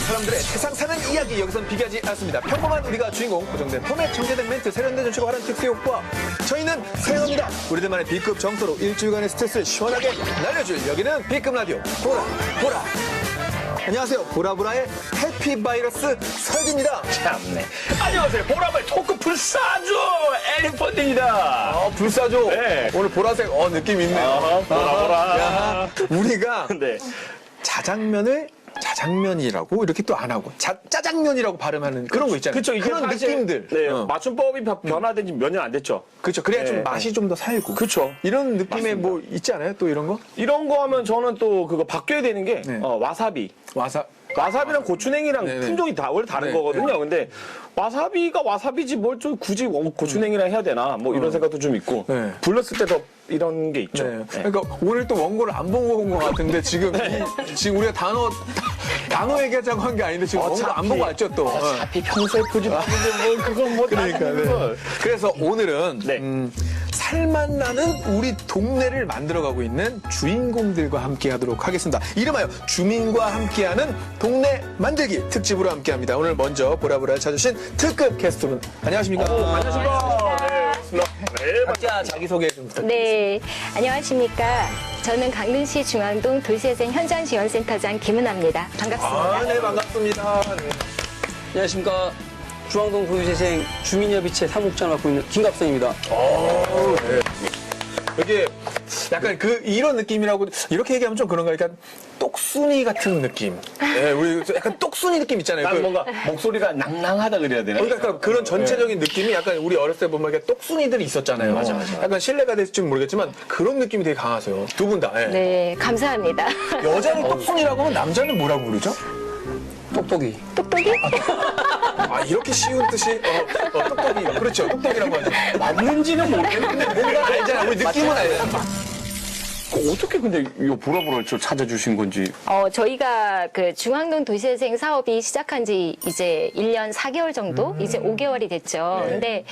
사람들의 세상 사는 이야기 여기선 비교하지 않습니다. 평범한 우리가 주인공, 고정된 포맷, 정제된 멘트, 세련된 전축과 화려한 특수 효과. 저희는 사용합니다. 우리들만의 B급 정서로 일주일간의 스트레스를 시원하게 날려줄 여기는 B급 라디오 보라. 안녕하세요. 보라보라의 해피바이러스 설기입니다. 참네. 안녕하세요. 보라보라 토크 불사조 에리펀드입니다. 불사조. 네. 오늘 보라색 느낌 있네요. 보라. 우리가 네. 자장면을 자장면이라고 이렇게 또 안 하고 짜장면이라고 발음하는 그런 거 있잖아요. 그쵸. 이게 그런 사실, 느낌들. 네. 맞춤법이 변화된 지 몇 년 안 됐죠. 그렇죠. 그래야 좀 네. 맛이 좀 더 살고. 그쵸. 이런 느낌의 맞습니다. 뭐 있지 않아요? 또 이런 거? 이런 거 하면 저는 또 그거 바뀌어야 되는 게 네. 와사비. 와사. 와사비랑 고추냉이랑 네네. 품종이 다 원래 다른 네, 거거든요. 근데 와사비가 와사비지 뭘 좀 굳이 고추냉이랑 해야 되나 뭐 이런 생각도 좀 있고 네. 불렀을 때 더 이런 게 있죠. 네. 네. 그러니까 오늘 또 원고를 안 보고 온 것 같은데 지금 지금 우리가 단어 얘기하자고 한 게 아닌데 지금 원고 안 보고 왔죠 또. 어차피 평소에 보지 않는데 뭐 그건 뭐 그러니까. 따지는 네. 걸. 그래서 오늘은 네. 살맛 나는 우리 동네를 만들어가고 있는 주인공들과 함께하도록 하겠습니다. 이름하여 주민과 함께하는 동네 만들기 특집으로 함께합니다. 오늘 먼저 보라보라를 찾으신 특급 게스트분 안녕하십니까? 안녕하십니까. 네. 각자 자기소개 좀 부탁드립니다. 네, 안녕하십니까. 저는 강릉시 중앙동 도시재생 현장지원센터장 김은아입니다. 반갑습니다. 네, 반갑습니다. 네. 안녕하십니까. 중앙동 도시재생 주민협의체 사무국장을 맡고 있는 김갑성입니다. 이게 약간 이런 느낌이라고 이렇게 얘기하면 좀 그런가? 약간 똑순이 같은 느낌. 네, 우리 약간 똑순이 느낌 있잖아요. 난 뭔가 목소리가 낭낭하다 그래야 되나? 그러니까 그런 전체적인 느낌이 약간 우리 어렸을 때 보면 이렇게 똑순이들이 있었잖아요. 맞아. 약간 신뢰가 될지 모르겠지만 그런 느낌이 되게 강하세요. 두 분 다. 예. 네, 감사합니다. 여자를 똑순이라고 하면 남자는 뭐라고 부르죠? 똑똑이. 똑똑이? 아, 이렇게 쉬운 뜻이 똑똑이. 그렇죠. 똑똑이라고 하죠. 맞는지는 모르겠는데 뭔가 알잖아. 우리 느낌은 알잖아. 어떻게 근데 이 보라보라를 저 찾아주신 건지. 저희가 그 중앙동 도시재생 사업이 시작한 지 이제 1년 4개월 정도? 이제 5개월이 됐죠. 네. 근데,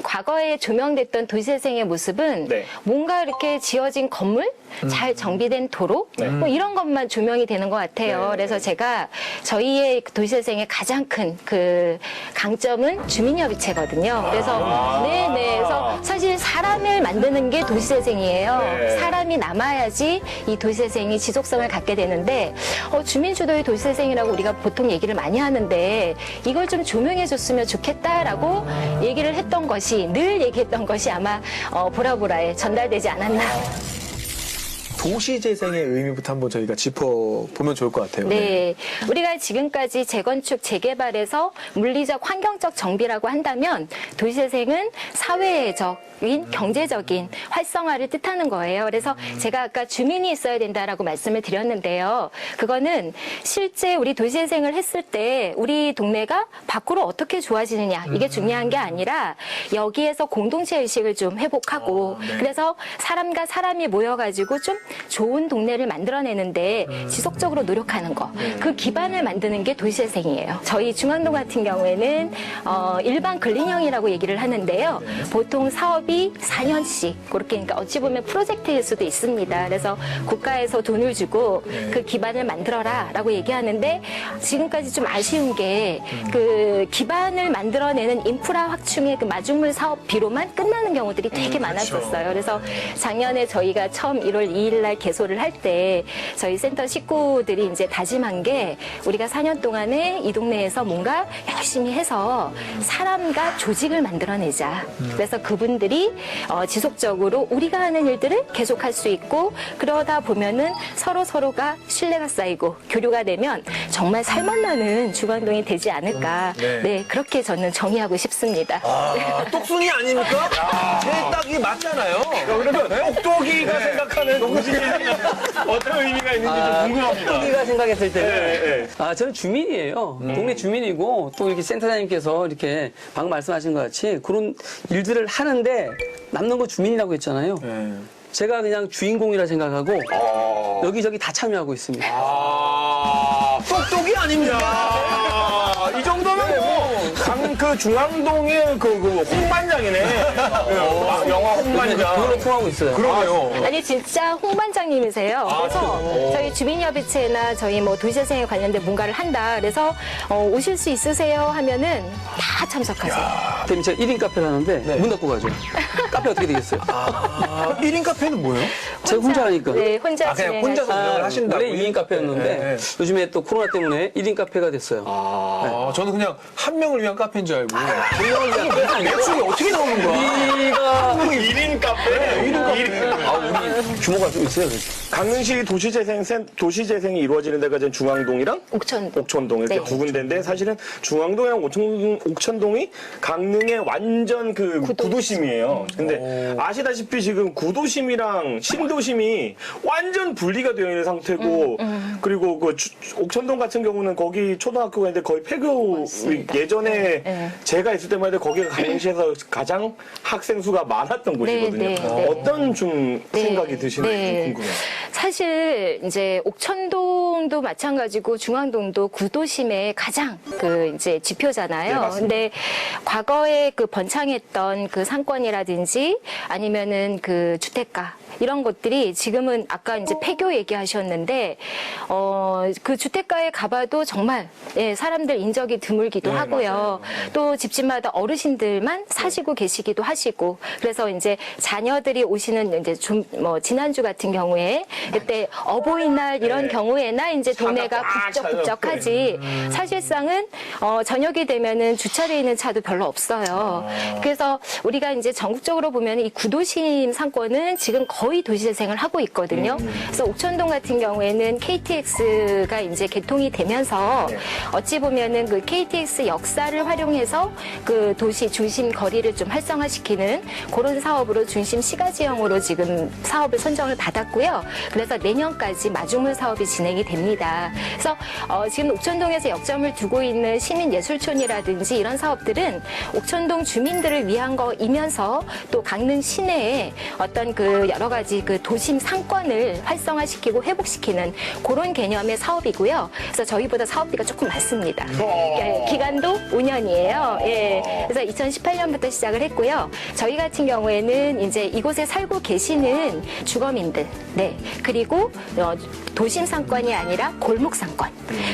과거에 조명됐던 도시재생의 모습은 네. 뭔가 이렇게 지어진 건물? 잘 정비된 도로? 네. 뭐 이런 것만 조명이 되는 것 같아요. 그래서 제가 저희의 도시재생의 가장 큰 그 강점은 주민협의체거든요. 그래서, 네네. 그래서 사실 사람을 만드는 게 도시재생이에요. 네. 사람이 남아야지 이 도시재생이 지속성을 갖게 되는데 주민주도의 도시재생이라고 우리가 보통 얘기를 많이 하는데 이걸 좀 조명해줬으면 좋겠다라고 얘기를 했던 것이 늘 얘기했던 것이 아마 보라보라에 전달되지 않았나. 도시재생의 의미부터 한번 저희가 짚어보면 좋을 것 같아요. 네. 우리가 지금까지 재건축, 재개발에서 물리적, 환경적 정비라고 한다면 도시재생은 사회적인, 경제적인 활성화를 뜻하는 거예요. 그래서 제가 아까 주민이 있어야 된다라고 말씀을 드렸는데요. 그거는 실제 우리 도시재생을 했을 때 우리 동네가 밖으로 어떻게 좋아지느냐 이게 중요한 게 아니라 여기에서 공동체 의식을 좀 회복하고 그래서 사람과 사람이 모여가지고 좀 좋은 동네를 만들어내는데 지속적으로 노력하는 거. 그 기반을 만드는 게 도시재생이에요. 저희 중앙동 같은 경우에는 일반 근린형이라고 얘기를 하는데요. 보통 사업이 4년씩 그렇게 그러니까 어찌 보면 프로젝트일 수도 있습니다. 그래서 국가에서 돈을 주고 그 기반을 만들어라라고 얘기하는데 지금까지 좀 아쉬운 게 그 기반을 만들어내는 인프라 확충의 그 마중물 사업비로만 끝나는 경우들이 되게 많았었어요. 그래서 작년에 저희가 처음 1월 2일 날 개소를 할 때 저희 센터 식구들이 이제 다짐한 게 우리가 4년 동안에 이 동네에서 뭔가 열심히 해서 사람과 조직을 만들어내자. 그래서 그분들이 지속적으로 우리가 하는 일들을 계속할 수 있고 그러다 보면은 서로가 신뢰가 쌓이고 교류가 되면 정말 살맛나는 중앙동이 되지 않을까. 네, 그렇게 저는 정의하고 싶습니다. 똑순이 아닙니까? 제 딱이 맞잖아요. 그러면 똑똑이가 생각하는 도시재생이 어떤 의미가 있는지 좀 궁금합니다. 똑똑이가 생각했을 때는 네. 저는 주민이에요. 동네 주민이고 또 이렇게 센터장님께서 이렇게 방금 말씀하신 것 같이 그런 일들을 하는데 남는 거 주민이라고 했잖아요. 제가 그냥 주인공이라 생각하고 여기저기 다 참여하고 있습니다. 똑똑이 아닙니까? 이 정도면 그 중앙동의 그 홍반장이네. 홍반장. 그걸로 통하고 있어요. 그러네요. 아니 진짜 홍반장님이세요. 그래서 저희 주민협의체나 저희 뭐 도시재생에 관련된 뭔가를 한다. 그래서 오실 수 있으세요 하면은 다 참석하세요. 그럼 제가 1인 카페를 하는데 문 닫고 가죠. 카페 어떻게 되겠어요? 1인 카페는 뭐예요? 제가 혼자 하니까. 네, 혼자 그냥 진행하시고. 혼자서 운영을 하신다고. 원래 2인 카페였는데 네. 요즘에 또 코로나 때문에 1인 카페가 됐어요. 저는 그냥 한 명을 위한 카페인 줄 알고. 매출이 어떻게 나오는 거야? 1인 카페. 1인 카페. 우리 규모가 좀 있어요. 강릉시 도시재생이 이루어지는 데가 지금 중앙동이랑 옥천동 이렇게 네. 두 군데인데 사실은 중앙동이랑 옥천동이 강릉의 완전 그 구도심이에요. 근데 아시다시피 지금 구도심이랑 신도심이 완전 분리가 되어 있는 상태고 그리고 그 옥천동 같은 경우는 거기 초등학교가 있는데 거의 폐교 맞습니다. 예전에 네. 제가 있을 때만 해도 거기가 강릉시에서 가장 학생 수가 많았던 곳이거든요. 네, 네. 어떤 좀 생각이 드시는지 네. 궁금해요. 사실 이제 옥천동도 마찬가지고 중앙동도 구도심의 가장 그 이제 지표잖아요. 네, 맞습니다. 근데 과거에 그 번창했던 그 상권이라든지 아니면은 그 주택가 이런 것들이 지금은 아까 이제 폐교 얘기하셨는데 그 주택가에 가봐도 정말 예, 사람들 인적이 드물기도 네, 하고요. 맞아요. 또 집집마다 어르신들만 사시고 계시기도 하시고 그래서 이제 자녀들이 오시는 이제 좀 뭐 지난주 같은 경우에 그때 어버이날 이런 네. 경우에나 이제 동네가 꽉 북적북적하지 사실상은 저녁이 되면은 주차돼 있는 차도 별로 없어요. 그래서 우리가 이제 전국적으로 보면 이 구도심 상권은 지금 거의 도시재생을 하고 있거든요. 그래서 옥천동 같은 경우에는 KTX가 이제 개통이 되면서 어찌 보면은 그 KTX 역사를 활용해서 그 도시 중심 거리를 좀 활성화시키는 그런 사업으로 중심 시가지형으로 지금 사업을 선정을 받았고요. 그래서 내년까지 마중물 사업이 진행이 됩니다. 그래서 지금 옥천동에서 역점을 두고 있는 시민예술촌이라든지 이런 사업들은 옥천동 주민들을 위한 거이면서 또 강릉 시내에 어떤 그 여러 가지 그 도심 상권을 활성화시키고 회복시키는 그런 개념의 사업이고요. 그래서 저희보다 사업비가 조금 많습니다. 예, 기간도 5년이에요. 예. 그래서 2018년부터 시작을 했고요. 저희 같은 경우에는 이제 이곳에 살고 계시는 주거민들, 네. 그리고 도심 상권이 아니라 골목 상권.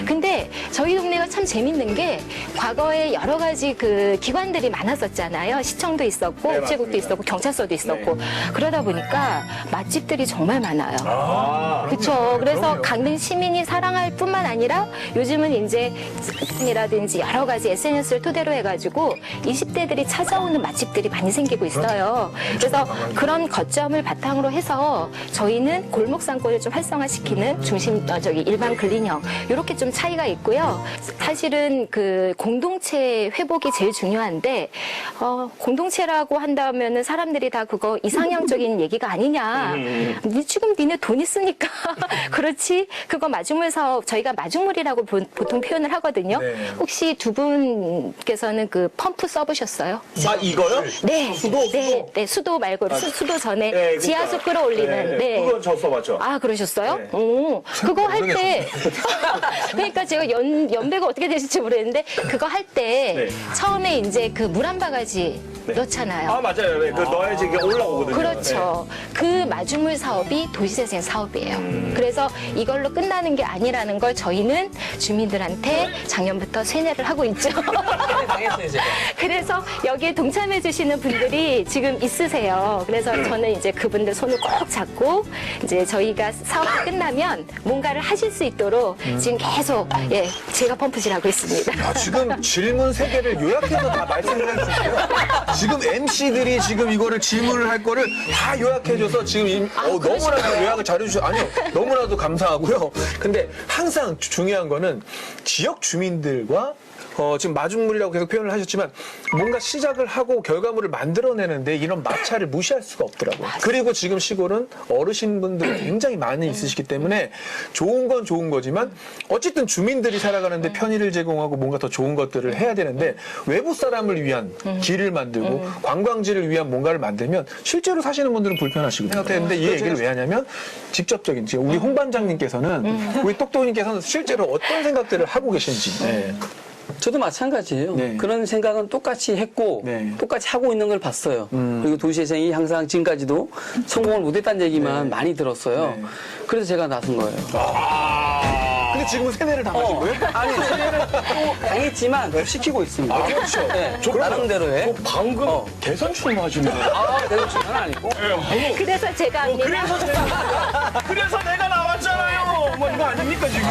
근데 저희 동네가 참 재밌는 게 과거에 여러 가지 그 기관들이 많았었잖아요. 시청도 있었고, 네, 우체국도 맞습니다. 있었고, 경찰서도 있었고. 그러다 보니까 맛집들이 정말 많아요. 그렇죠. 그래서 강릉 시민이 사랑할 뿐만 아니라 요즘은 이제 이라든지 여러 가지 SNS를 토대로 해가지고 20대들이 찾아오는 맛집들이 많이 생기고 있어요. 그래서 그런 거점을 바탕으로 해서 저희는 골목 상권을 좀 활성화시키는 중심 일반 근린형 이렇게 좀 차이가 있고요. 사실은 그 공동체 회복이 제일 중요한데 공동체라고 한다면은 사람들이 다 그거 이상향적인 얘기가 아니냐. 지금 니네 돈 있으니까 그렇지. 그거 마중물 사업 저희가 마중물이라고 보통 표현을 하거든요. 네. 혹시 두 분께서는 그 펌프 써보셨어요? 아, 이거요? 네. 수도? 네, 네, 수도 말고 수도 전에 네, 그러니까. 지하수 끌어올리는. 네. 그건 저 써봤죠. 아, 그러셨어요? 네. 오, 그거 할 때. 그러니까 제가 연배가 어떻게 되실지 모르겠는데, 그거 할 때 네. 처음에 이제 그 물 한 바가지 넣잖아요. 아, 맞아요. 네, 그 넣어야지 이게 올라오거든요. 그렇죠. 그 마중물 사업이 도시재생 사업이에요. 그래서 이걸로 끝나는 게 아니라는 걸 저희는 주민들한테 작년부터 세뇌를 하고 있죠. 당했어요, 제가. 그래서 여기에 동참해 주시는 분들이 지금 있으세요. 그래서 저는 이제 그분들 손을 꼭 잡고 이제 저희가 사업이 끝나면 뭔가를 하실 수 있도록 지금 계속 예, 제가 펌프질하고 있습니다. 아, 지금 질문 3개를 요약해서 다 말씀을 해주셨어요. 지금 MC들이 지금 이거를 질문을 할 거를 다 요약해줘서 지금 너무나도 요약을 잘해주셔. 아니요, 너무나도 감사하고요. 근데 항상 중요한 거는 지역 주민들과 지금 마중물이라고 계속 표현을 하셨지만 뭔가 시작을 하고 결과물을 만들어내는데 이런 마찰을 무시할 수가 없더라고요. 그리고 지금 시골은 어르신분들이 굉장히 많이 있으시기 때문에 좋은 건 좋은 거지만 어쨌든 주민들이 살아가는데 편의를 제공하고 뭔가 더 좋은 것들을 해야 되는데 외부 사람을 위한 길을 만들고 관광지를 위한 뭔가를 만들면 실제로 사시는 분들은 불편하시거든요. 생각했는데 이 얘기를 왜 하냐면 직접적인 지금 우리 홍 반장님께서는 우리 똑똑이님께서는 실제로 어떤 생각들을 하고 계신지. 네. 저도 마찬가지예요. 네. 그런 생각은 똑같이 했고 네. 똑같이 하고 있는 걸 봤어요. 그리고 도시재생이 항상 지금까지도 성공을 못했다는 얘기만 많이 들었어요. 네. 그래서 제가 나선 거예요. 근데 지금은 세뇌를 당하신 거예요? 아니 세뇌를 또 당했지만 시키고 있습니다. 그렇죠. 네, 나름대로의. 방금 대선 출마하시는 거예요? 대선 출마는 아니고. 그래서 제가 합니다. 그래서 내가 나왔잖아요. 뭐 이거 아닙니까 지금?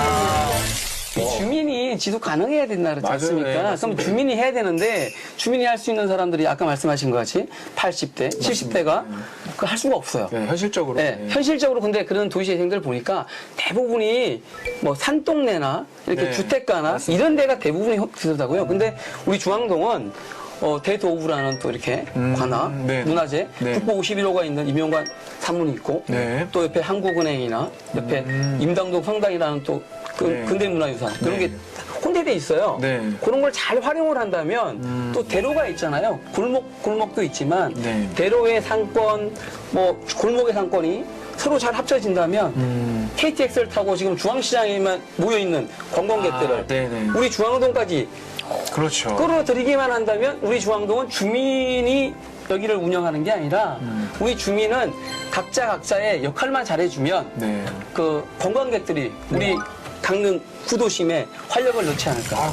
주민이 지속 가능해야 된다 그러지 맞아요. 않습니까? 네, 그럼 맞습니다. 주민이 해야 되는데 주민이 할 수 있는 사람들이 아까 말씀하신 것 같이 80대, 70대가 그거 할 수가 없어요. 네, 현실적으로. 네, 네. 현실적으로 근데 그런 도시재생들 보니까 대부분이 뭐 산동네나 이렇게 네, 주택가나 이런 데가 대부분이 그러더라고요. 근데 우리 중앙동은 대도우라는 또 이렇게 관아, 네. 문화재, 네. 국보 51호가 있는 임용관 산문이 있고 네. 또 옆에 한국은행이나 옆에 임당동 성당이라는 또 네. 근대문화유산 그런 네. 게 혼재돼 있어요. 네. 그런 걸 잘 활용을 한다면 또 대로가 있잖아요. 골목도 있지만 네. 대로의 상권, 뭐 골목의 상권이 서로 잘 합쳐진다면 KTX를 타고 지금 중앙시장에만 모여 있는 관광객들을 네네. 우리 중앙동까지 그렇죠. 끌어들이기만 한다면 우리 중앙동은 주민이 여기를 운영하는 게 아니라 우리 주민은 각자의 역할만 잘해주면 네. 그 관광객들이 우리 강릉 구도심에 활력을 넣지 않을까.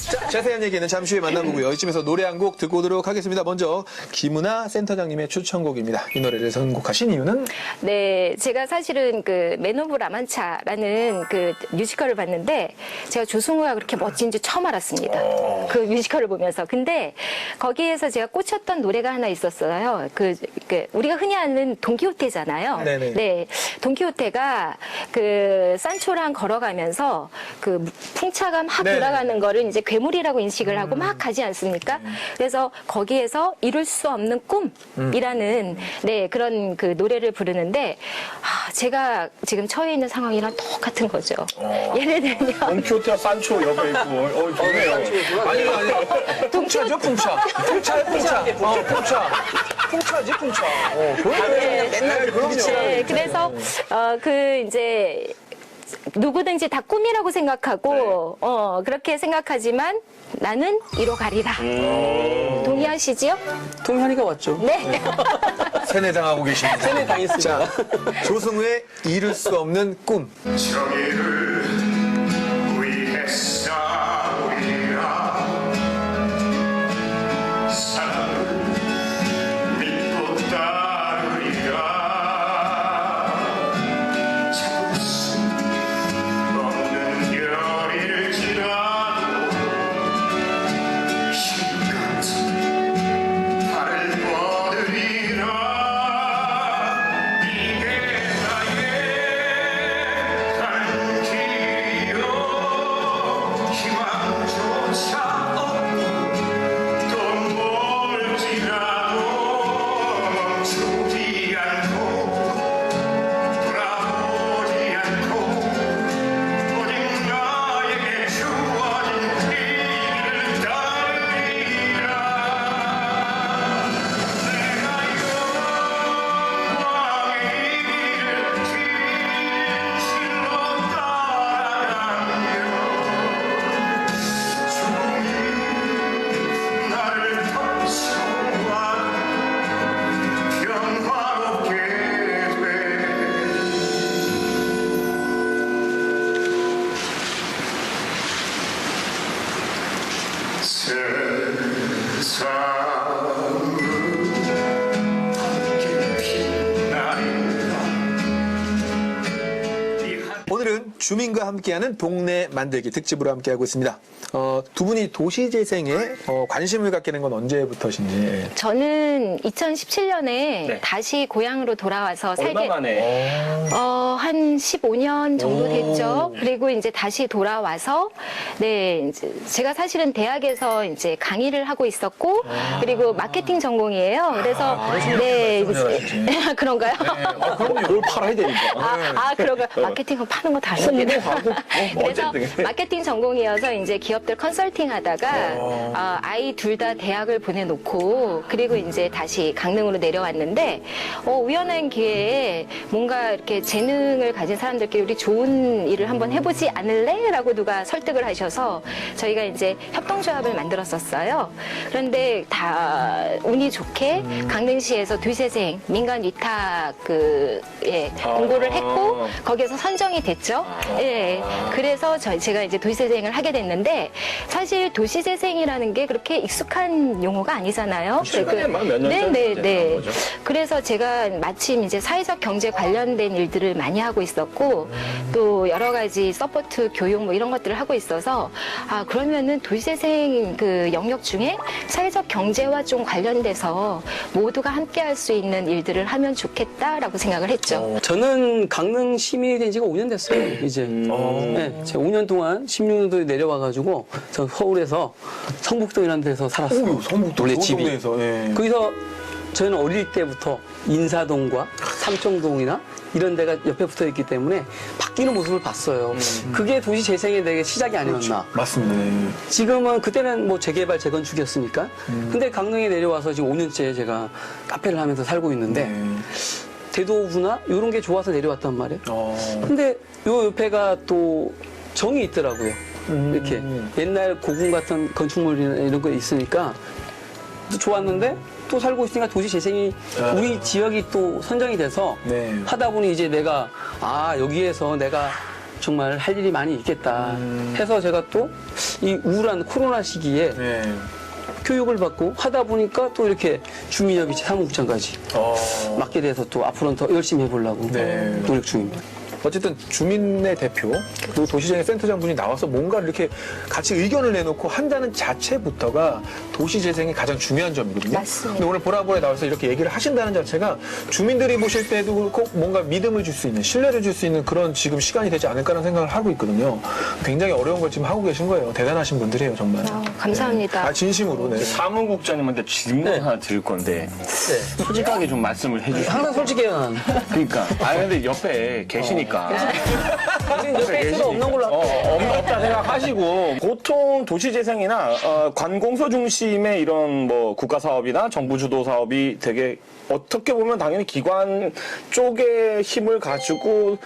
자, 자세한 얘기는 잠시 후에 만나보고요. 이쯤에서 노래 한 곡 듣고 오도록 하겠습니다. 먼저 김은아 센터장님의 추천곡입니다. 이 노래를 선곡하신 이유는? 네, 제가 사실은 그 맨 오브 라만차라는 그 뮤지컬을 봤는데 제가 조승우가 그렇게 멋진지 처음 알았습니다. 그 뮤지컬을 보면서. 근데 거기에서 제가 꽂혔던 노래가 하나 있었어요. 그 우리가 흔히 아는 돈키호테잖아요. 네네. 네, 돈키호테가 그 산초랑 걸어가면서 그 풍차가 막 네. 돌아가는 거를 이제 괴물이라고 인식을 하고 막 가지 않습니까? 그래서 거기에서 이룰 수 없는 꿈이라는 네, 그런 그 노래를 부르는데 제가 지금 처해 있는 상황이랑 똑같은 거죠. 예를 들면 돈키호테와 산초 옆에 있고, 좋네요. 아니. 풍차죠, 풍차. 풍차의 풍차. 풍차. 풍차지, 풍차. 네, 맨날 네, 그래서 그 이제 누구든지 다 꿈이라고 생각하고 그렇게 생각하지만 나는 이뤄가리라. 동의하시지요? 동현이가 왔죠. 네. 세뇌당하고 계십니다. 세뇌 당했습니다. 자, 조승우의 이룰 수 없는 꿈. 정의를 위해 싸우리라 사랑을 믿고 따르리라 참을 수 없는 결의를 지나도 힘같은 발을 뻗으리라 이게 나의 한 길이요 희망조차 없고 또 멀지라도 멈추지 않고 돌아보지 않고 오직 나에게 주어진 길을 따르리라 내가 영광의 길을 진실로 따라가며 주님 나를 덮쳐와도 평화롭게 돼 세상은 함께 빛나리라 오늘은 주민과 함께하는 동네 만들기 특집으로 함께하고 있습니다. 두 분이 도시재생에 관심을 갖게 된 건 언제부터신지. 저는 2017년에 다시 고향으로 돌아와서 얼마 살게 만에? 한 15년 정도 됐죠. 그리고 이제 다시 돌아와서, 네, 이제 제가 사실은 대학에서 이제 강의를 하고 있었고, 그리고 마케팅 전공이에요. 그래서, 네, 이제, 그런가요? 그럼요. 뭘 팔아야 되니까. 그런가요? 마케팅은 파는 거 다르죠. 오고 가고. 그래서 어쨌든. 마케팅 전공이어서 이제 기업들 컨설팅 하다가 아이 둘 다 대학을 보내놓고 그리고 이제 다시 강릉으로 내려왔는데 우연한 기회에 뭔가 이렇게 재능을 가진 사람들끼리 우리 좋은 일을 한번 해보지 않을래? 라고 누가 설득을 하셔서 저희가 이제 협동조합을 만들었었어요. 그런데 다 운이 좋게 강릉시에서 도시재생 민간 위탁 공고를 했고 거기에서 선정이 됐죠. 예. 그래서 제가 이제 도시재생을 하게 됐는데 사실 도시재생이라는 게 그렇게 익숙한 용어가 아니잖아요. 최근에 막 몇 년 전에 네. 이제 나온 거죠. 그래서 제가 마침 이제 사회적 경제 관련된 일들을 많이 하고 있었고 또 여러 가지 서포트 교육 뭐 이런 것들을 하고 있어서 그러면은 도시재생 그 영역 중에 사회적 경제와 좀 관련돼서 모두가 함께 할 수 있는 일들을 하면 좋겠다라고 생각을 했죠. 저는 강릉 시민이 된 지가 5년 됐어요, 이제. 네, 제가 5년 동안 16년도에 내려와가지고, 저 서울에서 성북동이라는 데서 살았어요. 성북도 원래 좋은 집이. 동네에서. 예. 거기서 저는 어릴 때부터 인사동과 삼청동이나 이런 데가 옆에 붙어 있기 때문에 바뀌는 모습을 봤어요. 그게 도시 재생의 되게 시작이 아니었나. 맞습니다. 예. 지금은 그때는 뭐 재개발 재건축이었으니까. 근데 강릉에 내려와서 지금 5년째 제가 카페를 하면서 살고 있는데 대도구나 이런 게 좋아서 내려왔단 말이에요. 근데 요 옆에가 또 정이 있더라고요. 이렇게 옛날 고궁 같은 건축물이나 이런 거 있으니까 또 좋았는데 또 살고 있으니까 도시 재생이 우리 지역이 또 선정이 돼서 네. 하다 보니 이제 내가 여기에서 내가 정말 할 일이 많이 있겠다 해서 제가 또 이 우울한 코로나 시기에 네. 교육을 받고 하다 보니까 또 이렇게 주민협의체 사무국장까지 맡게 돼서 또 앞으로는 더 열심히 해보려고 네. 노력 중입니다. 어쨌든 주민의 대표 그리고 도시재생 센터장 분이 나와서 뭔가 이렇게 같이 의견을 내놓고 한다는 자체부터가 도시재생이 가장 중요한 점이거든요. 맞습니다. 근데 오늘 보라보에 나와서 이렇게 얘기를 하신다는 자체가 주민들이 보실 때도 그렇고 뭔가 믿음을 줄 수 있는 신뢰를 줄 수 있는 그런 지금 시간이 되지 않을까라는 생각을 하고 있거든요. 굉장히 어려운 걸 지금 하고 계신 거예요. 대단하신 분들이에요, 정말. 감사합니다. 진심으로. 네. 사무국장님한테 질문 하나 드릴 건데 솔직하게 좀 말씀을 해주세요. 항상 솔직해요, 난. 그러니까 근데 옆에 계시니까 우린 옆에 있어도 없는 걸로 할게요. 없다 생각하시고 보통 도시재생이나 관공서 중심의 이런 뭐 국가 사업이나 정부 주도 사업이 되게 어떻게 보면 당연히 기관 쪽의 힘을 가지고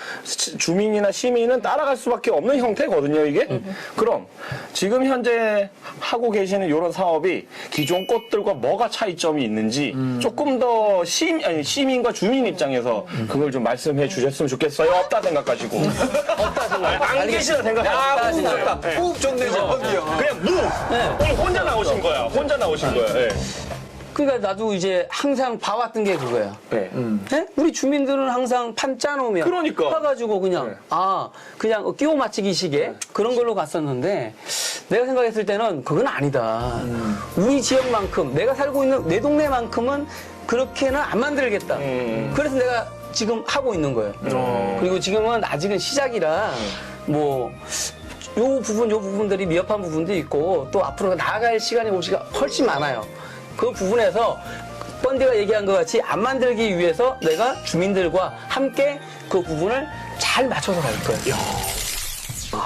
주민이나 시민은 따라갈 수밖에 없는 형태거든요, 이게. 그럼 지금 현재 하고 계시는 이런 사업이 기존 것들과 뭐가 차이점이 있는지 조금 더 시민과 주민 입장에서 그걸 좀 말씀해 주셨으면 좋겠어요. 없다 생각하시고. 없다 생각. 안 계시다 생각하시고. 호흡 좋네, 저기요. 그냥 오늘 혼자 나오신 거야. 혼자 나오신 거야. 예. 그러니까 나도 이제 항상 봐왔던 게 그거야. 네. 네? 우리 주민들은 항상 판 짜놓으면 그러니까. 사가지고 그냥 그냥 끼워 맞추기 식의 그런 걸로 갔었는데 내가 생각했을 때는 그건 아니다. 우리 지역만큼 내가 살고 있는 내 동네만큼은 그렇게는 안 만들겠다. 그래서 내가 지금 하고 있는 거예요. 그리고 지금은 아직은 시작이라 뭐 요 부분들이 미흡한 부분도 있고 또 앞으로 나아갈 시간이 오시가 훨씬 많아요. 그 부분에서 번디가 얘기한 것 같이 안 만들기 위해서 내가 주민들과 함께 그 부분을 잘 맞춰서 갈 거예요.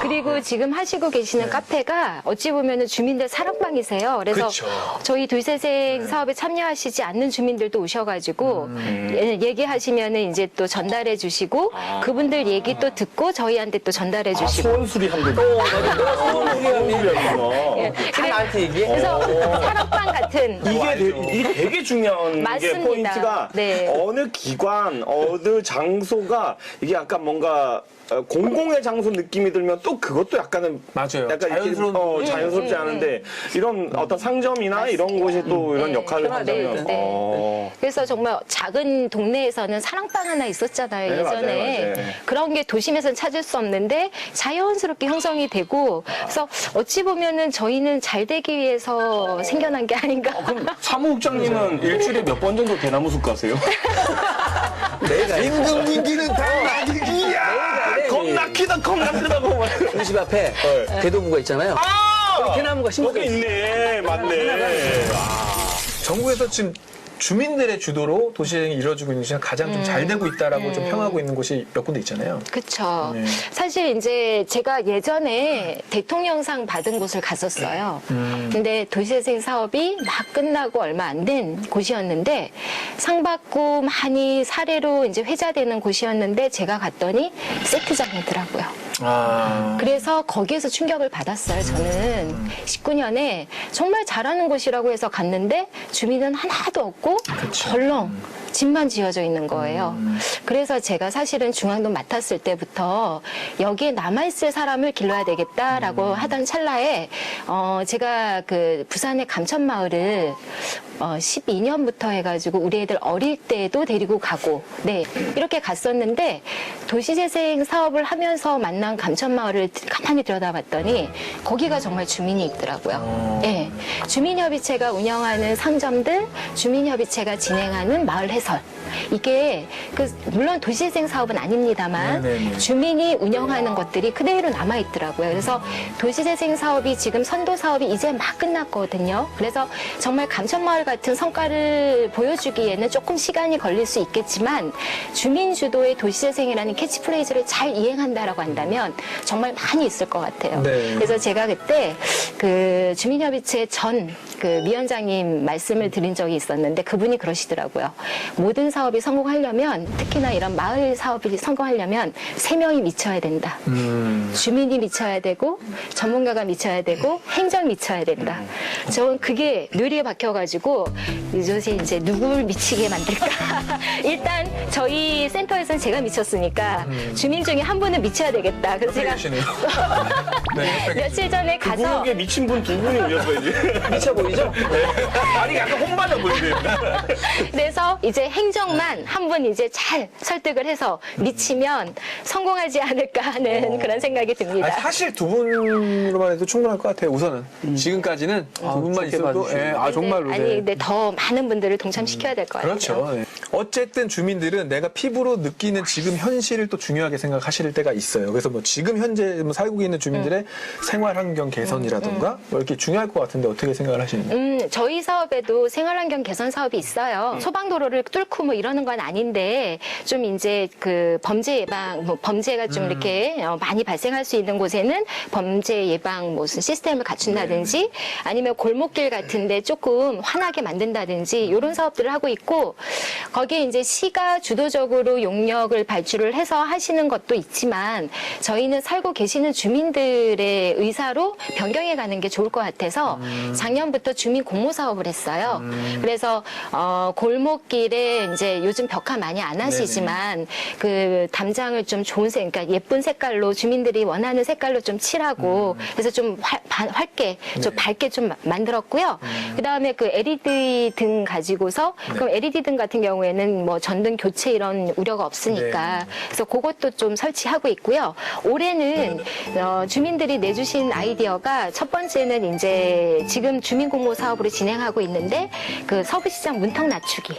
그리고 지금 하시고 계시는 카페가 어찌 보면은 주민들 사랑방이세요. 그래서 그쵸. 저희 도시재생 사업에 참여하시지 않는 주민들도 오셔가지고 얘기하시면은 이제 또 전달해 주시고 그분들 얘기 또 듣고 저희한테 또 전달해 주시고. 소원수리 한번. 소원수리하는 예. 다 나한테 얘기해? 그래서 사랑방 같은 이게 되게 중요한 게 맞습니다. 포인트가 네. 어느 기관, 어느 장소가 이게 약간 뭔가 공공의 장소 느낌이 들면 또 그것도 약간은 맞아요. 약간 자연스러운 자연스럽지 않은데 이런 어떤 상점이나 이런 곳이 또 이런 역할을 한다면 그래서 정말 작은 동네에서는 사랑방 하나 있었잖아요, 네, 예전에. 맞아요. 그런 게 도심에서는 찾을 수 없는데 자연스럽게 형성이 되고 그래서 어찌 보면은 저희는 잘 되기 위해서 생겨난 게 아닌가. 그럼 사무국장님은 일주일에 몇 번 정도 대나무 숲 가세요? 내가 임금님기는 당나귀기야. 겁나 크다고. 우리 집 앞에 대도부가 있잖아요. 거기 대나무가 거기 심어져 있어. 있네. 맞네. 전국에서 지금 주민들의 주도로 도시재생이 이루어지고 있는 곳이 가장 좀 잘 되고 있다라고 좀 평하고 있는 곳이 몇 군데 있잖아요. 그렇죠. 네. 사실 이제 제가 예전에 대통령상 받은 곳을 갔었어요. 근데 도시재생 사업이 막 끝나고 얼마 안 된 곳이었는데 상 받고 많이 사례로 이제 회자되는 곳이었는데 제가 갔더니 세트장이더라고요. 아. 그래서 거기에서 충격을 받았어요. 저는 19년에 정말 잘하는 곳이라고 해서 갔는데 주민은 하나도 없고 덜렁 집만 지어져 있는 거예요. 그래서 제가 사실은 중앙동 맡았을 때부터 여기에 남아있을 사람을 길러야 되겠다라고 하던 찰나에 제가 그 부산의 감천마을을 12년부터 해가지고 우리 애들 어릴 때도 데리고 가고 네 이렇게 갔었는데 도시재생 사업을 하면서 만난 감천마을을 가만히 들여다봤더니 거기가 정말 주민이 있더라고요. 네, 주민협의체가 운영하는 상점들, 주민협의체가 진행하는 마을 해설. 이게 물론 도시재생 사업은 아닙니다만 네네네. 주민이 운영하는 것들이 그대로 남아 있더라고요. 그래서 도시재생 사업이 지금 선도 사업이 이제 막 끝났거든요. 그래서 정말 감천마을 같은 성과를 보여주기에는 조금 시간이 걸릴 수 있겠지만 주민 주도의 도시재생이라는 캐치프레이즈를 잘 이행한다라고 한다면 정말 많이 있을 것 같아요. 네. 그래서 제가 그때 그 주민협의체 전 그 위원장님 말씀을 드린 적이 있었는데 그분이 그러시더라고요. 모든 사업이 성공하려면 특히나 이런 마을 사업이 성공하려면 3명이 미쳐야 된다. 주민이 미쳐야 되고 전문가가 미쳐야 되고 행정 미쳐야 된다. 저는 그게 뇌리에 박혀가지고 요새 이제 누굴 미치게 만들까. 일단 저희 센터에서는 제가 미쳤으니까 주민 중에 한 분은 미쳐야 되겠다. 그래서 제가 계시네요. 네, 며칠 전에 그 가서 구역에 미친 분 2분이 오셨어야지. 미쳐 보이죠? 아니 약간 혼받아 보이네요. 그래서 이제 행정만 한 분 이제 잘 설득을 해서 미치면 성공하지 않을까 하는 그런 생각이 듭니다. 아니, 사실 두 분으로만 해도 충분할 것 같아요. 우선은 지금까지는 두 분만 좋게 있어도 봐주시네요. 정말로 아니, 네. 근데 더 많은 분들을 동참시켜야 될 것 같아요. 그렇죠. 네. 어쨌든 주민들은 내가 피부로 느끼는 지금 현실을 또 중요하게 생각하실 때가 있어요. 그래서 뭐 지금 현재 뭐 살고 있는 주민들의 생활 환경 개선이라던가 뭐 이렇게 중요할 것 같은데 어떻게 생각을 하시는지. 저희 사업에도 생활환경 개선 사업이 있어요. 소방도로를 뚫고 뭐 이러는 건 아닌데 좀 이제 그 범죄 예방, 뭐 범죄가 좀 이렇게 많이 발생할 수 있는 곳에는 범죄 예방 무슨 시스템을 갖춘다든지 아니면 골목길 같은데 조금 환하게 만든다든지 이런 사업들을 하고 있고 거기에 이제 시가 주도적으로 용역을 발주를 해서 하시는 것도 있지만 저희는 살고 계시는 주민들의 의사로 변경해 가는 게 좋을 것 같아서 작년부터 주민 공모 사업을 했어요. 그래서 골목길에 이제 요즘 벽화 많이 안 하시지만 그 담장을 좀 좋은 그러니까 예쁜 색깔로 주민들이 원하는 색깔로 좀 칠하고 그래서 좀 밝게 좀 밝게 좀 만들었고요. 그다음에 그 LED 등 가지고서 그럼 LED 등 같은 경우에는 뭐 전등 교체 이런 우려가 없으니까 그래서 그것도 좀 설치하고 있고요. 올해는 주민들이 내주신 아이디어가 첫 번째는 이제 지금 주민 공모 사업으로 진행하고 있는데 그 서부시장 문턱 낮추기.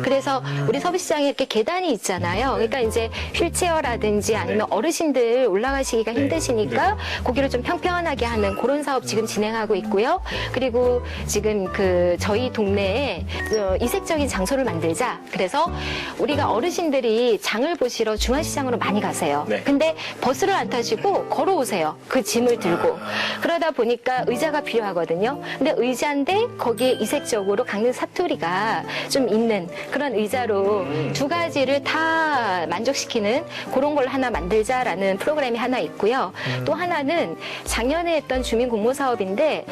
그래서 우리 서부시장에 이렇게 계단이 있잖아요. 그러니까 이제 휠체어라든지 아니면 어르신들 올라가시기가 힘드시니까 거기를 좀 평평하게 하는 그런 사업 지금 진행하고 있고요. 그리고 지금 그 저희 동네에 이색적인 장소를 만들자. 그래서 우리가 어르신들이 장을 보시러 중앙시장으로 많이 가세요. 네. 근데 버스를 안 타시고 걸어오세요. 그 짐을 들고. 그러다 보니까 의자가 필요하거든요. 근데 의자인데 거기에 이색적으로 강릉 사투리가 좀 있는 그런 의자로 두 가지를 다 만족시키는 그런 걸 하나 만들자라는 프로그램이 하나 있고요. 또 하나는 작년에 했던 주민 공모 사업인데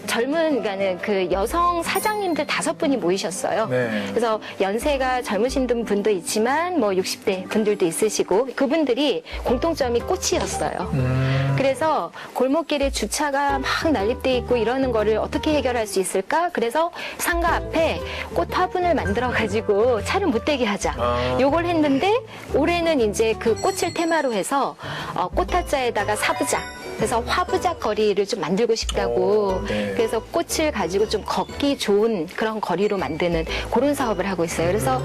그러니까는 그 여성 사장님들 5분이 모이셨어요. 네. 그래서 연세가 젊으신 분도 있지만 뭐 60대 분들도 있으시고 그분들이 공통점이 꽃이었어요. 그래서 골목길에 주차가 막 난립돼 있고 이러는 거를 어떻게 해결할 수 있을까? 그래서 상가 앞에 꽃 화분을 만들어 가지고 차를 못 대게 하자. 요걸 했는데 올해는 이제 그 꽃을 테마로 해서 꽃화자에다가 사부작. 그래서 화부작 거리를 좀 만들고 싶다고. 네. 그래서 꽃을 가지고 좀 걷기 좋은 그런 거리로 만드는 그런 사업을 하고 있어요. 그래서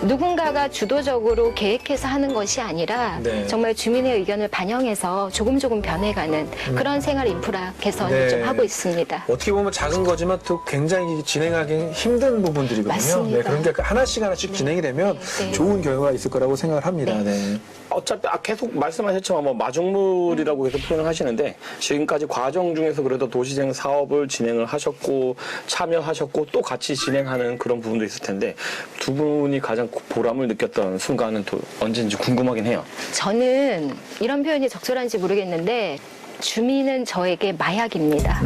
누군가가 주도적으로 계획해서 하는 것이 아니라 네. 정말 주민의 의견을 반영해서 조금 변화 변해가는 그런 생활 인프라 개선을 네. 좀 하고 있습니다. 어떻게 보면 작은 거지만 또 굉장히 진행하기 힘든 부분들이거든요. 맞습니다. 네, 그런 게 하나씩 진행이 되면 네. 좋은 결과가 있을 거라고 생각을 합니다. 네. 네. 어차피 계속 말씀하셨지만 뭐 마중물이라고 해서 표현을 하시는데 지금까지 과정 중에서 그래도 도시재생 사업을 진행을 하셨고 참여하셨고 또 같이 진행하는 그런 부분도 있을 텐데 두 분이 가장 보람을 느꼈던 순간은 또 언제인지 궁금하긴 해요. 저는 이런 표현이 적절한지 모르겠는데 주민은 저에게 마약입니다.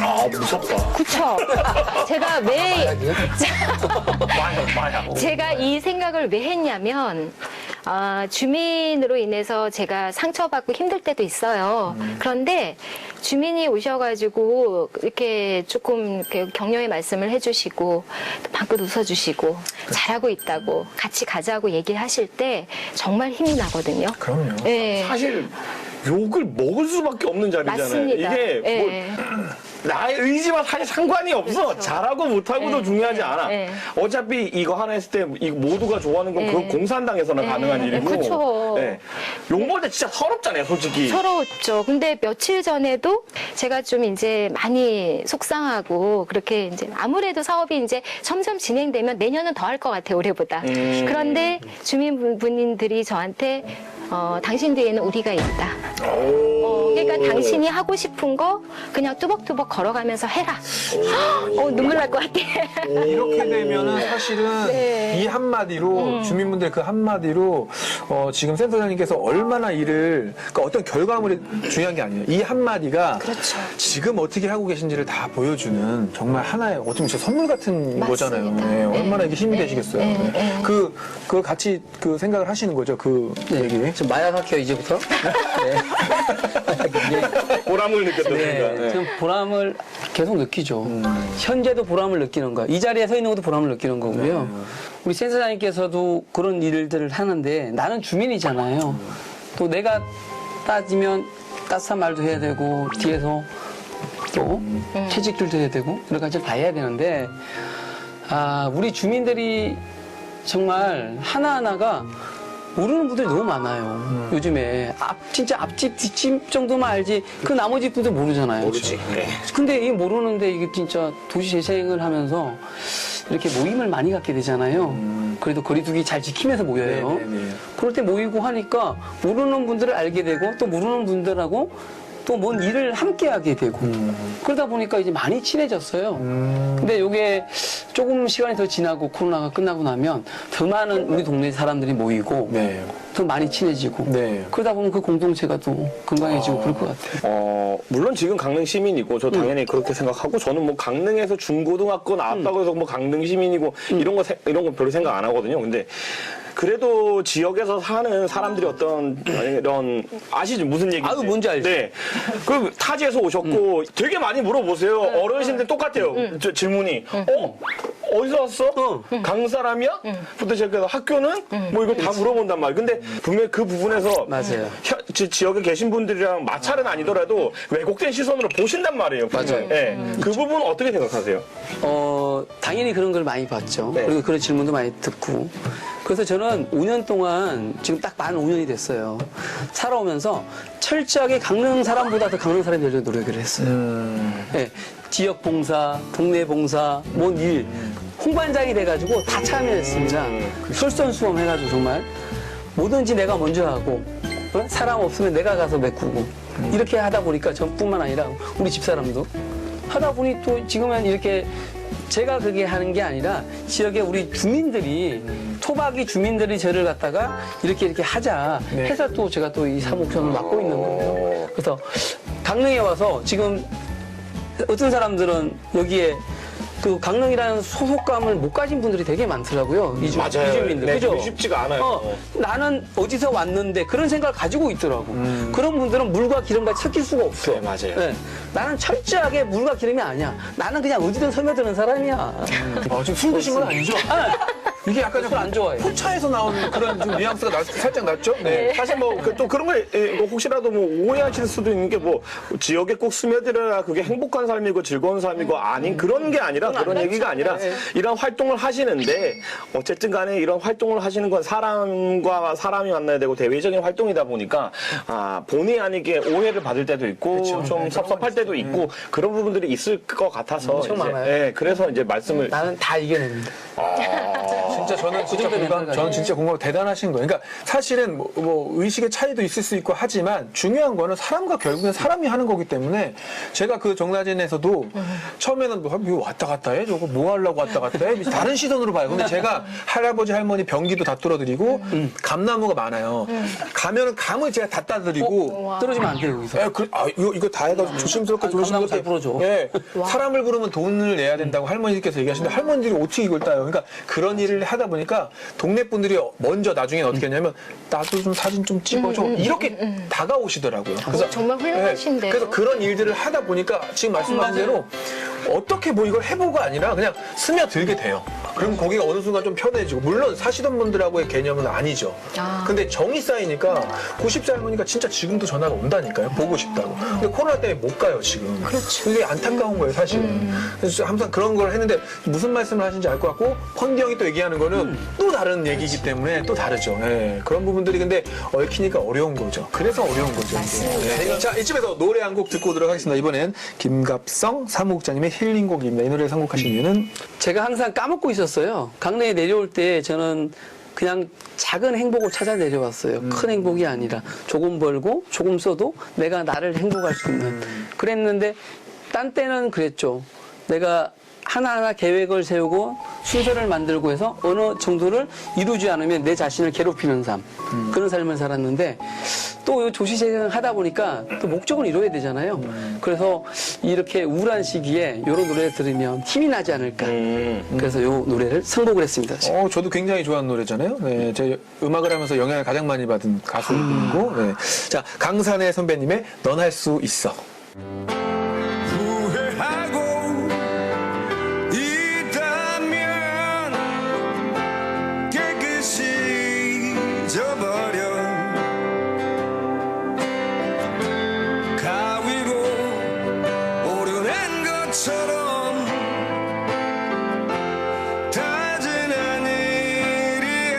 아 무섭다. 그쵸? 제가 왜 마약. 제가 이 생각을 왜 했냐면 주민으로 인해서 제가 상처받고 힘들 때도 있어요. 그런데 주민이 오셔가지고 이렇게 조금 이렇게 격려의 말씀을 해주시고 또 방긋 웃어주시고 잘하고 있다고 같이 가자고 얘기하실 때 정말 힘이 나거든요. 그럼요. 네. 사실 욕을 먹을 수밖에 없는 자리잖아요. 맞습니다. 이게 뭐 예. 나의 의지와 사실 상관이 없어. 그렇죠. 잘하고 못하고도 네, 중요하지 네, 않아. 네. 어차피 이거 하나 했을 때 이 모두가 좋아하는 건 네. 그건 공산당에서나 네, 가능한 일이고. 그쵸. 네. 욕 먹을 때 진짜 서럽잖아요, 솔직히. 서러웠죠. 근데 며칠 전에도 제가 좀 이제 많이 속상하고 그렇게 이제 아무래도 사업이 이제 점점 진행되면 내년은 더 할 것 같아요, 올해보다. 그런데 주민분들이 저한테 당신 뒤에는 우리가 있다. 그러니까 당신이 하고 싶은 거 그냥 뚜벅뚜벅 걸어가면서 해라. 눈물 날 것 같아. 이렇게 되면은 사실은 네. 이 한마디로 주민분들 그 한마디로 지금 센터장님께서 얼마나 일을 그러니까 어떤 결과물이 중요한 게 아니에요. 이 한마디가 그렇죠. 지금 어떻게 하고 계신지를 다 보여주는 정말 하나의 어쩌면 진짜 선물 같은 맞습니다. 거잖아요. 네, 얼마나 이게 힘이 되시겠어요. 네, 네. 네. 그 같이 그 생각을 하시는 거죠. 그 얘기. 좀 마약할게요, 이제부터. 네. 보람을 느꼈던 순간. 네, 네. 지금 보람을 계속 느끼죠. 현재도 보람을 느끼는 거야. 이 자리에 서 있는 것도 보람을 느끼는 거고요. 우리 센터장님께서도 그런 일들을 하는데 나는 주민이잖아요. 또 내가 따지면 따뜻한 말도 해야 되고 뒤에서 또 채찍질도 해야 되고 여러 가지를 다 해야 되는데 우리 주민들이 정말 하나하나가 모르는 분들이 너무 많아요. 요즘에 진짜 앞집 뒷집 정도만 알지 그 나머지 분들 모르잖아요. 모르지. 네. 근데 이 모르는데 이게 진짜 도시 재생을 하면서 이렇게 모임을 많이 갖게 되잖아요. 그래도 거리두기 잘 지키면서 모여요. 네네네. 그럴 때 모이고 하니까 모르는 분들을 알게 되고 또 모르는 분들하고 또 뭔 일을 함께 하게 되고 그러다 보니까 이제 많이 친해졌어요. 근데 이게 조금 시간이 더 지나고 코로나가 끝나고 나면 더 많은 우리 동네 사람들이 모이고 네. 더 많이 친해지고 네. 그러다 보면 그 공동체가 또 건강해지고 그럴 것 같아요. 물론 지금 강릉 시민이고 저 당연히 그렇게 생각하고 저는 뭐 강릉에서 중고등학교 나왔다고 해서 뭐 강릉 시민이고 이런 거 별로 생각 안 하거든요. 근데 그래도 지역에서 사는 사람들이 어떤 이런 아시죠? 무슨 얘기인지? 아유, 뭔지 알죠. 네. 그 타지에서 오셨고 되게 많이 물어보세요. 어르신들 똑같아요. 질문이. 어디서 왔어? 강릉 사람이야? 부터 시작해서 학교는? 뭐 이거 다 물어본단 말이에요. 근데 분명히 그 부분에서 맞아요. 지역에 계신 분들이랑 마찰은 아니더라도 왜곡된 시선으로 보신단 말이에요. 맞아요. 네. 그 부분은 어떻게 생각하세요? 당연히 그런 걸 많이 봤죠. 네. 그리고 그런 질문도 많이 듣고. 그래서 저는 5년 동안 지금 딱 만 5년이 됐어요. 살아오면서 철저하게 강릉 사람보다 더 강릉 사람이 되려고 노력을 했어요. 네, 지역 봉사, 동네 봉사, 뭔 일, 홍반장이 돼가지고 다 참여했습니다. 솔선수범해가지고 정말 뭐든지 내가 먼저 하고 사람 없으면 내가 가서 메꾸고 이렇게 하다 보니까 저뿐만 아니라 우리 집사람도 하다 보니 또 지금은 이렇게 제가 그게 하는 게 아니라 지역의 우리 주민들이 토박이 주민들이 저를 갖다가 이렇게 하자 해서 또 제가 또 이 사목전을 맡고 있는 거예요. 그래서 강릉에 와서 지금 어떤 사람들은 여기에 그 강릉이라는 소속감을 못 가진 분들이 되게 많더라고요. 이주민들. 네, 그죠? 쉽지가 않아요. 나는 어디서 왔는데 그런 생각을 가지고 있더라고. 그런 분들은 물과 기름같이 섞일 수가 없어. 네, 맞아요. 네. 나는 철저하게 물과 기름이 아니야. 나는 그냥 어디든 스며드는 사람이야. 지금 술 드신 건 아니죠? 이게 약간 술안 좋아해요. 포차에서 나오는 그런 좀 뉘앙스가 살짝 났죠? 네. 사실 뭐 또 그런 거 혹시라도 뭐 오해하실 수도 있는 게 뭐 지역에 꼭 스며들어야 그게 행복한 삶이고 즐거운 삶이고 아닌 그런 게 아니라 그런 얘기가 아니라 이런 활동을 하시는데 어쨌든 간에 이런 활동을 하시는 건 사람과 사람이 만나야 되고 대외적인 활동이다 보니까 본의 아니게 오해를 받을 때도 있고 좀 섭섭할 때도 있고 그런 부분들이 있을 것 같아서 엄청 이제, 많아요. 예, 그래서 이제 말씀을 나는 다 이겨냅니다. 진짜 저는 진짜 정도 공감, 멘탈 저는 진짜 공감 대단하신 거예요. 그러니까 사실은 뭐 의식의 차이도 있을 수 있고 하지만 중요한 거는 사람과 결국엔 사람이 하는 거기 때문에 제가 그 정나진에서도 처음에는 뭐 이거 왔다 갔다 해? 저거 뭐 하려고 왔다 갔다 해? 다른 시선으로 봐요. 근데 제가 할아버지 할머니 변기도 다 뚫어드리고 감나무가 많아요. 가면은 감을 제가 다 따드리고 떨어지면 안 돼요, 여기서. 예, 이거 다 해가지고 조심스럽게 감나무 잘 부러져. 예, 사람을 부르면 돈을 내야 된다고 할머니께서 얘기하시는데 할머니들이 어떻게 이걸 따요? 그러니까 그런 일을 하다 보니까 동네 분들이 먼저 나중에 어떻게 했냐면 나도 좀 사진 좀 찍어줘 이렇게 다가오시더라고요. 그래서 정말 훌륭하신데요. 그래서 그런 일들을 하다 보니까 지금 말씀하신 대로 어떻게 뭐 이걸 해보가 아니라 그냥 스며들게 돼요. 그럼 거기가 어느 순간 좀 편해지고 물론 사시던 분들하고의 개념은 아니죠. 근데 정이 쌓이니까 90살 할머니가 진짜 지금도 전화가 온다니까요. 보고 싶다고. 근데 코로나 때문에 못 가요 지금. 그렇죠. 이게 안타까운 거예요 사실은. 그래서 항상 그런 걸 했는데 무슨 말씀을 하시는지 알 것 같고 펀디 형이 또 얘기하는 거는 또 다른 얘기이기 때문에 또 다르죠. 예, 그런 부분들이 근데 얽히니까 어려운 거죠. 그래서 어려운 거죠. 네. 자, 이쯤에서 노래 한 곡 듣고 오도록 하겠습니다. 이번엔 김갑성 사무국장님의 힐링곡입니다. 이 노래를 선곡하신 이유는 제가 항상 까먹고 있었어요. 강릉에 내려올 때 저는 그냥 작은 행복을 찾아 내려왔어요. 큰 행복이 아니라 조금 벌고 조금 써도 내가 나를 행복할 수 있는. 그랬는데 딴 때는 그랬죠. 내가 하나하나 계획을 세우고 순서를 만들고 해서 어느 정도를 이루지 않으면 내 자신을 괴롭히는 삶. 그런 삶을 살았는데 또 도시재생 하다 보니까 또 목적을 이뤄야 되잖아요. 그래서 이렇게 우울한 시기에 이런 노래를 들으면 힘이 나지 않을까. 그래서 이 노래를 선곡을 했습니다. 저도 굉장히 좋아하는 노래잖아요. 네, 제 음악을 하면서 영향을 가장 많이 받은 가수이고, 네. 자, 강산의 선배님의 넌 할 수 있어. 후회하고 있다면 깨끗이 잊어버려 가위로 오려낸 것처럼 다진한 일이야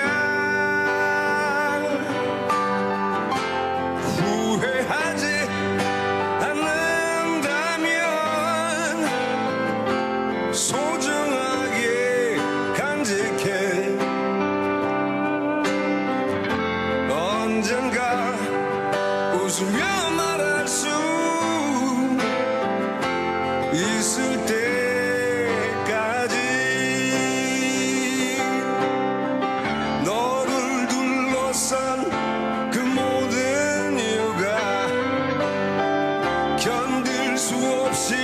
후회하지 않는다면 소중하게 간직해 언젠가 웃으며 말할 수 있을 때까지 너를 둘러싼 그 모든 이유가 견딜 수 없이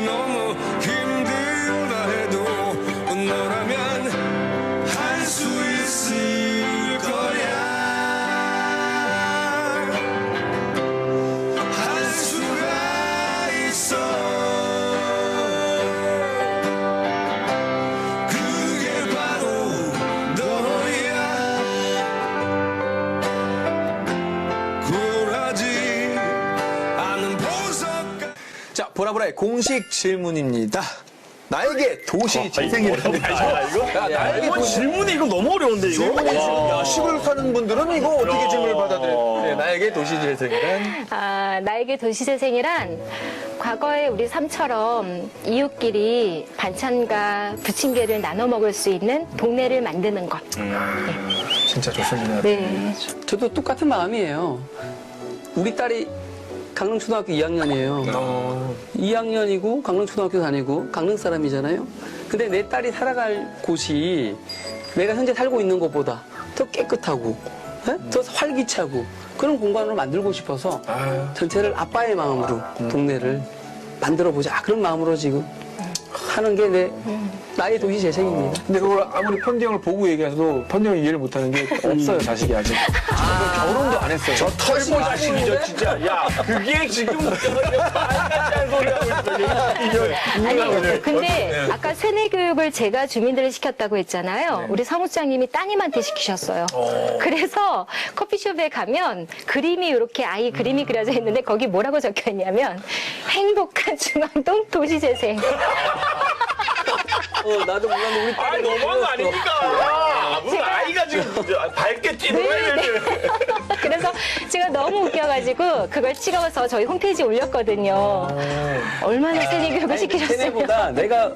너무 힘들다 해도 너라면 할 수 있을 거야 할 수가 있어 그게 바로 너야 굴하지 않은 보석 자, 보라보라의 공식 질문입니다. 나에게 도시 재생이라는 거죠. 나에게 도시 질문이 이거 너무 어려운데 이거. 야, 시골 사는 분들은 이거 어떻게 질문을 받아들여요? 네, 나에게 도시 재생이란 나에게 도시재생이란 과거에 우리 삶처럼 이웃끼리 반찬과 부침개를 나눠 먹을 수 있는 동네를 만드는 것. 진짜 좋습니다. 네. 저도 똑같은 마음이에요. 우리 딸이 강릉초등학교 2학년이에요. 2학년이고 강릉초등학교 다니고 강릉 사람이잖아요. 근데 내 딸이 살아갈 곳이 내가 현재 살고 있는 것보다 더 깨끗하고 더 활기차고 그런 공간으로 만들고 싶어서 전체를 아빠의 마음으로 동네를 만들어 보자 그런 마음으로 지금 하는 게 나의 도시 재생입니다. 근데 그걸 아무리 펀디 형을 보고 얘기해도 펀디 형이 이해를 못하는 게 없어요, 자식이 아직. 결혼도 안 했어요. 저 털보 자식이죠, 진짜. 야, 그게 지금 말같지 않은 소리 하고 있어. 아니, 근데 아까 세뇌 교육을 제가 주민들을 시켰다고 했잖아요. 우리 사무장님이 따님한테 시키셨어요. 그래서 커피숍에 가면 그림이 이렇게 아이 그림이 그려져 있는데 거기 뭐라고 적혀 있냐면 행복한 중앙동 도시재생. 나도 몰랐는데 우리 아이, 너무한 거 아닙니까? 무슨 아이가 지금 밝게 뛰는 네. 그래서 제가 너무 웃겨가지고 그걸 찍어서 저희 홈페이지에 올렸거든요. 얼마나 세뇌 교육을 시키셨어요. 세뇌보다 내가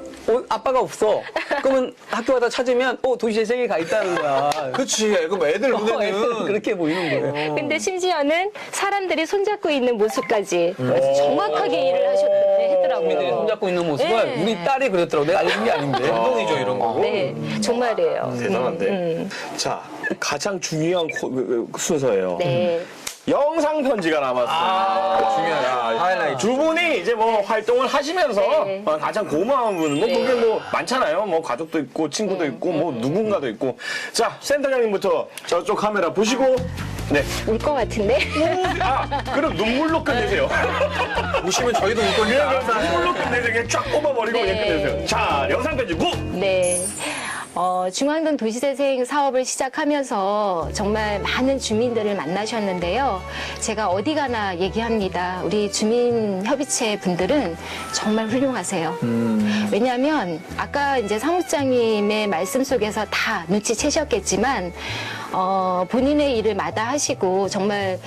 아빠가 없어. 그러면 학교 가다 찾으면 도시재생에 가 있다는 거야. 그치. 그럼 애들 애들은 눈에는. 그렇게 보이는 거예요. 근데 심지어는 사람들이 손잡고 있는 모습까지 정확하게 일을 했더라고요. 주민들이 손잡고 있는 모습을 네. 우리 딸이 그렸더라고. 내가 알려준 게 아닌데. 감동이죠, 이런 거. 네, 정말이에요. 대단한데. 자, 가장 중요한 순서예요. 네. 영상 편지가 남았어요. 중요하다. 하이라이트. 두 분이 이제 뭐 활동을 하시면서 네. 가장 고마운 분, 뭐 네. 그게 뭐 많잖아요. 뭐 가족도 있고 친구도 있고 뭐 누군가도 있고. 자, 센터장님부터 저쪽 카메라 보시고. 네. 울 것 같은데? 그럼 눈물로 끝내세요. 보시면 저희도 울 거니까. 눈물로 끝내세요. 그냥 쫙 뽑아버리고 네. 그냥 끝내세요. 자, 영상 편지 무! 네. 중앙동 도시재생 사업을 시작하면서 정말 많은 주민들을 만나셨는데요. 제가 어디 가나 얘기합니다. 우리 주민협의체 분들은 정말 훌륭하세요. 왜냐하면 아까 이제 사무장님의 말씀 속에서 다 눈치채셨겠지만 본인의 일을 마다하시고 정말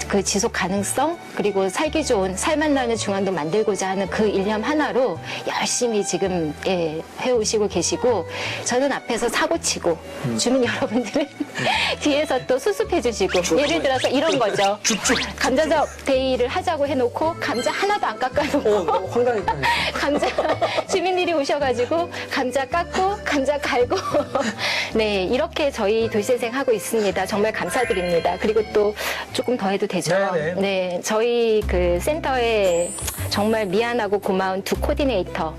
그 지속 가능성 그리고 살기 좋은 살맛나는 중앙도 만들고자 하는 그 일념 하나로 열심히 지금 해오시고 계시고 저는 앞에서 사고치고 주민 여러분들은 뒤에서 또 수습해 주시고 예를 들어서 이런 거죠. 감자젓 데이를 하자고 해놓고 감자 하나도 안 깎아놓고 황당했다. 감자 주민들이 오셔가지고 감자 깎고 감자 갈고 네 이렇게 저희 도시재생 하고 있습니다. 정말 감사드립니다. 그리고 또 조금 더 해도 되죠? 네네. 네 저희 그 센터에 정말 미안하고 고마운 두 코디네이터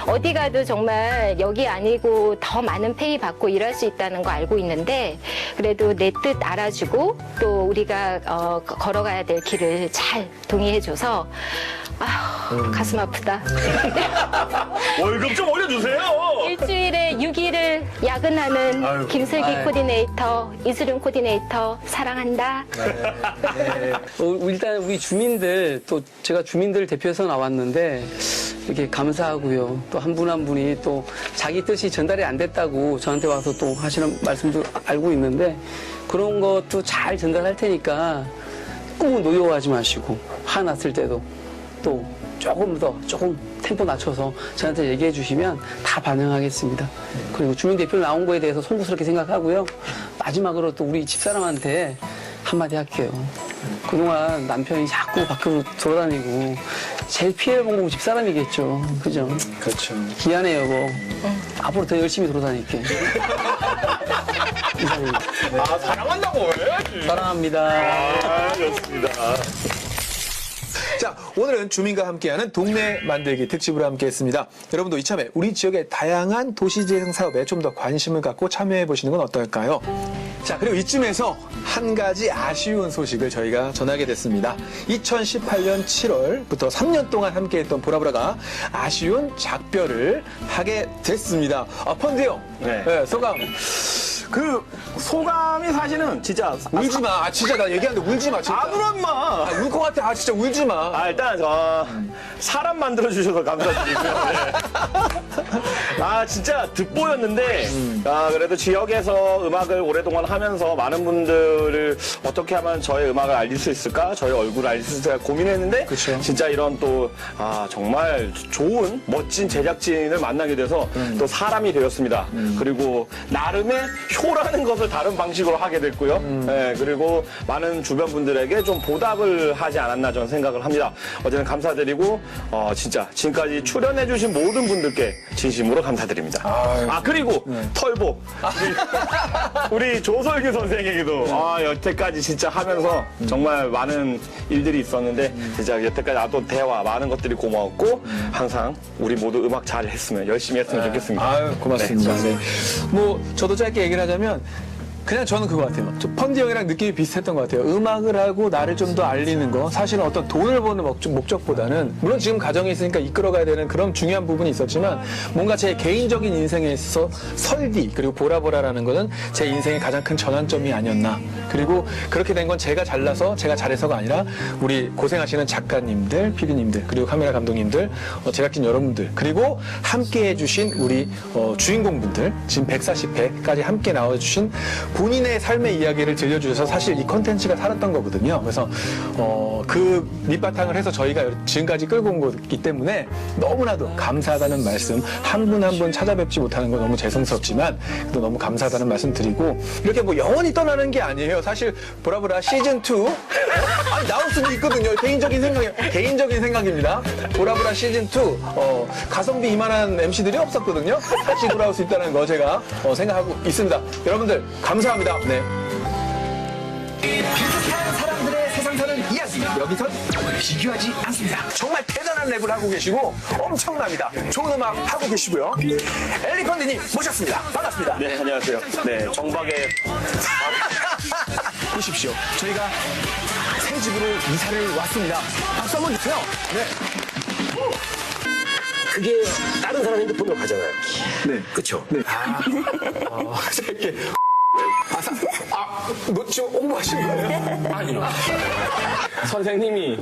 어디 가도 정말 여기 아니고 더 많은 페이 받고 일할 수 있다는 거 알고 있는데 그래도 내 뜻 알아주고 또 우리가 걸어가야 될 길을 잘 동의해줘서 가슴 아프다. 월급 좀 올려주세요. 일주일에 6일을 야근하는 김슬기 코디네이터, 이수룡 코디네이터 사랑한다. 일단 우리 주민들 또 제가 주민들 대표해서 나왔는데 이렇게 감사하고요. 또 한 분 한 분이 또 자기 뜻이 전달이 안 됐다고 저한테 와서 또 하시는 말씀도 알고 있는데 그런 것도 잘 전달할 테니까 꿈은 노여워하지 마시고 화났을 때도 또 조금 템포 낮춰서 저한테 얘기해 주시면 다 반영하겠습니다. 그리고 주민 대표 나온 거에 대해서 송구스럽게 생각하고요. 마지막으로 또 우리 집사람한테 한마디 할게요. 그동안 남편이 자꾸 밖으로 돌아다니고 제일 피해를 본 건 집사람이겠죠. 그죠? 그렇죠. 미안해 여보. 앞으로 더 열심히 돌아다닐게. 이상입니다. 사랑한다고 해야지. 사랑합니다. 좋습니다. 자, 오늘은 주민과 함께하는 동네 만들기 특집으로 함께했습니다. 여러분도 이참에 우리 지역의 다양한 도시재생 사업에 좀 더 관심을 갖고 참여해 보시는 건 어떨까요? 자, 그리고 이쯤에서 한 가지 아쉬운 소식을 저희가 전하게 됐습니다. 2018년 7월부터 3년 동안 함께했던 보라보라가 아쉬운 작별을 하게 됐습니다. 펀드 형, 네. 소감. 그 소감이 사실은 진짜 울지 마. 진짜 나 얘기하는데 울지 마. 진짜. 안 울었마. 울 것 같아. 진짜 울지 마. 일단 사람 만들어 주셔서 감사드리고요. 네. 진짜 득보였는데 그래도 지역에서 음악을 오랫동안 하면서 많은 분들을 어떻게 하면 저의 음악을 알릴 수 있을까, 저의 얼굴을 알릴 수 있을까 고민했는데 그쵸. 진짜 이런 또 정말 좋은 멋진 제작진을 만나게 돼서 또 사람이 되었습니다. 그리고 나름의 쇼라는 것을 다른 방식으로 하게 됐고요. 예, 그리고 많은 주변 분들에게 좀 보답을 하지 않았나 저는 생각을 합니다. 어제는 감사드리고 진짜 지금까지 출연해주신 모든 분들께 진심으로 감사드립니다. 그리고 털보 우리 조설규 선생에게도 여태까지 진짜 하면서 정말 많은 일들이 있었는데 진짜 여태까지 나도 대화 많은 것들이 고마웠고 항상 우리 모두 음악 잘 했으면 열심히 했으면 좋겠습니다. 아유, 고맙습니다. 네. 뭐 저도 짧게 얘기를 하자면 그냥 저는 그거 같아요. 저 펀디 형이랑 느낌이 비슷했던 것 같아요. 음악을 하고 나를 좀 더 알리는 거. 사실은 어떤 돈을 버는 목적보다는 물론 지금 가정이 있으니까 이끌어가야 되는 그런 중요한 부분이 있었지만 뭔가 제 개인적인 인생에 있어서 설디 그리고 보라보라라는 거는 제 인생의 가장 큰 전환점이 아니었나. 그리고 그렇게 된 건 제가 잘나서 제가 잘해서가 아니라 우리 고생하시는 작가님들, PD님들 그리고 카메라 감독님들, 제작진 여러분들 그리고 함께 해주신 우리 주인공분들 지금 140회까지 함께 나와주신 본인의 삶의 이야기를 들려주셔서 사실 이 컨텐츠가 살았던 거거든요. 그래서 그 밑바탕을 해서 저희가 지금까지 끌고 온 거기 때문에 너무나도 감사하다는 말씀 한 분 한 분 찾아뵙지 못하는 거 너무 죄송스럽지만 또 너무 감사하다는 말씀 드리고 이렇게 뭐 영원히 떠나는 게 아니에요. 사실 보라보라 시즌2 아니 나올 수도 있거든요. 개인적인 생각입니다. 보라보라 시즌2 가성비 이만한 MC들이 없었거든요. 다시 돌아올 수 있다는 거 제가 생각하고 있습니다. 여러분들 감사합니다. 네. 비슷한 사람들의 세상 사는 이야기 여기선 비교하지 않습니다. 정말 대단한 랩을 하고 계시고 엄청납니다. 좋은 음악 하고 계시고요. 엘리펀디님 모셨습니다. 반갑습니다. 네, 안녕하세요. 네, 정박의 보십시오. 저희가 새 집으로 이사를 왔습니다. 박수 한번 주세요. 네. 그게 다른 사람 핸드폰으로 가잖아요. 네. 그쵸? 네. 이렇게. 너 지금 홍보하신 거예요? 아니요. 선생님이 야,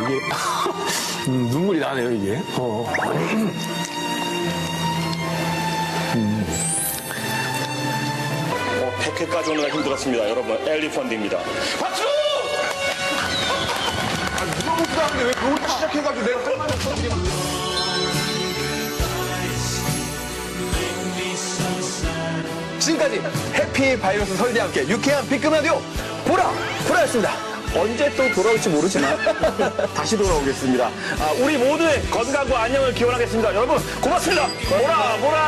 이게. 눈물이 나네요, 이게. 100회까지 오느라 힘들었습니다. 여러분, 엘리펀드입니다. 박수! 누가 못 가는데 왜 그걸 시작해가지고 내가 끝나는 지금까지 해피 바이러스 설대와 함께 유쾌한 B급 라디오 보라였습니다. 언제 또 돌아올지 모르지만 다시 돌아오겠습니다. 우리 모두의 건강과 안녕을 기원하겠습니다. 여러분 고맙습니다. 보라.